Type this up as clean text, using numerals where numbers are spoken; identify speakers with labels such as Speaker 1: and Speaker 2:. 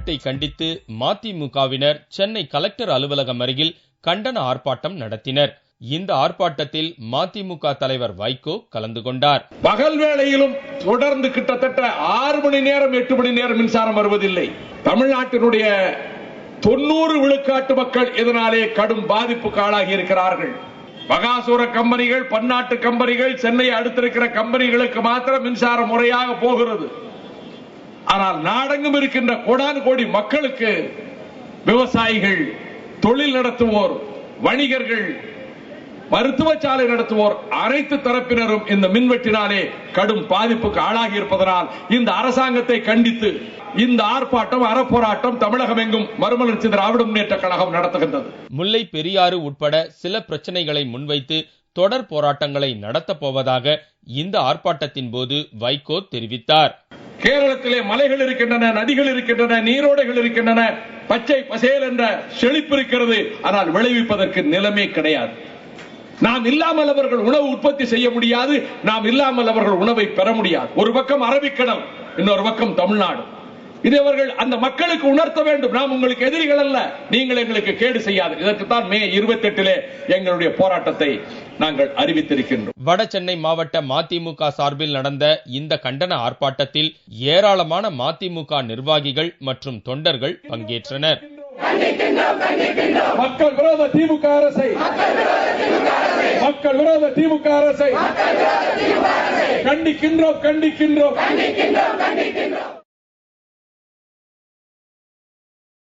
Speaker 1: முறைகேட்டை கண்டித்து மதிமுகவினர் சென்னை கலெக்டர் அலுவலகம் அருகில் கண்டன ஆர்ப்பாட்டம் நடத்தினர். இந்த ஆர்ப்பாட்டத்தில் மதிமுக தலைவர் வைகோ கலந்து கொண்டார்.
Speaker 2: பகல் வேளையிலும் தொடர்ந்து கிட்டத்தட்ட 6 மணி நேரம் 8 மணி நேரம் மின்சாரம் வருவதில்லை. தமிழ்நாட்டினுடைய 90 விழுக்காட்டு மக்கள் இதனாலே கடும் பாதிப்புக்கு ஆளாகி இருக்கிறார்கள். மகாசூர கம்பெனிகள், பன்னாட்டு கம்பெனிகள், சென்னை அடுத்திருக்கிற கம்பெனிகளுக்கு மாத்திரம் மின்சாரம் முறையாக போகிறது. ஆனால் நாடெங்கும் இருக்கின்ற கோடானு கோடி மக்களுக்கு, விவசாயிகள், தொழில் நடத்துவோர், வணிகர்கள், மருத்துவச்சாலை நடத்துவோர் அனைத்து தரப்பினரும் இந்த மின்வெட்டினாலே கடும் பாதிப்புக்கு ஆளாகி இருப்பதனால் இந்த அரசாங்கத்தை கண்டித்து இந்த ஆர்ப்பாட்டம், அறப்போராட்டம் தமிழகம் எங்கும் மறுமலர்ச்சி திராவிட முன்னேற்ற கழகம் நடத்துகின்றது.
Speaker 1: முல்லை பெரியாறு உட்பட சில பிரச்சனைகளை முன்வைத்து தொடர் போராட்டங்களை நடத்தப் போவதாக இந்த ஆர்ப்பாட்டத்தின் போது வைகோ தெரிவித்தார்.
Speaker 2: கேரளத்திலே மலைகள் இருக்கின்றன, நதிகள் இருக்கின்றன, நீரோடைகள் இருக்கின்றன, பச்சை பசேல் என்ற செழிப்பு இருக்கிறது. ஆனால் விளைவிப்பதற்கு நிலமே கிடையாது. நாம் இல்லாமல் அவர்கள் உணவு உற்பத்தி செய்ய முடியாது. நாம் இல்லாமல் அவர்கள் உணவை பெற முடியாது. ஒரு பக்கம் அரபிக்கடல், இன்னொரு பக்கம் தமிழ்நாடு. இதை அவர்கள் அந்த மக்களுக்கு உணர்த்த வேண்டும். நாம் உங்களுக்கு எதிரிகள் அல்ல, நீங்கள் எங்களுக்கு கேடு செய்யாது. இதற்குத்தான் மே 28 எங்களுடைய போராட்டத்தை நாங்கள் அறிவித்திருக்கின்றோம்.
Speaker 1: வட சென்னை மாவட்ட மதிமுக சார்பில் நடந்த இந்த கண்டன ஆர்ப்பாட்டத்தில் ஏராளமான மதிமுக நிர்வாகிகள் மற்றும் தொண்டர்கள் பங்கேற்றனர்.
Speaker 2: மக்கள் விரோத திமுக அரசை, மக்கள் விரோத திமுக அரசை கண்டிக்கின்றோம்.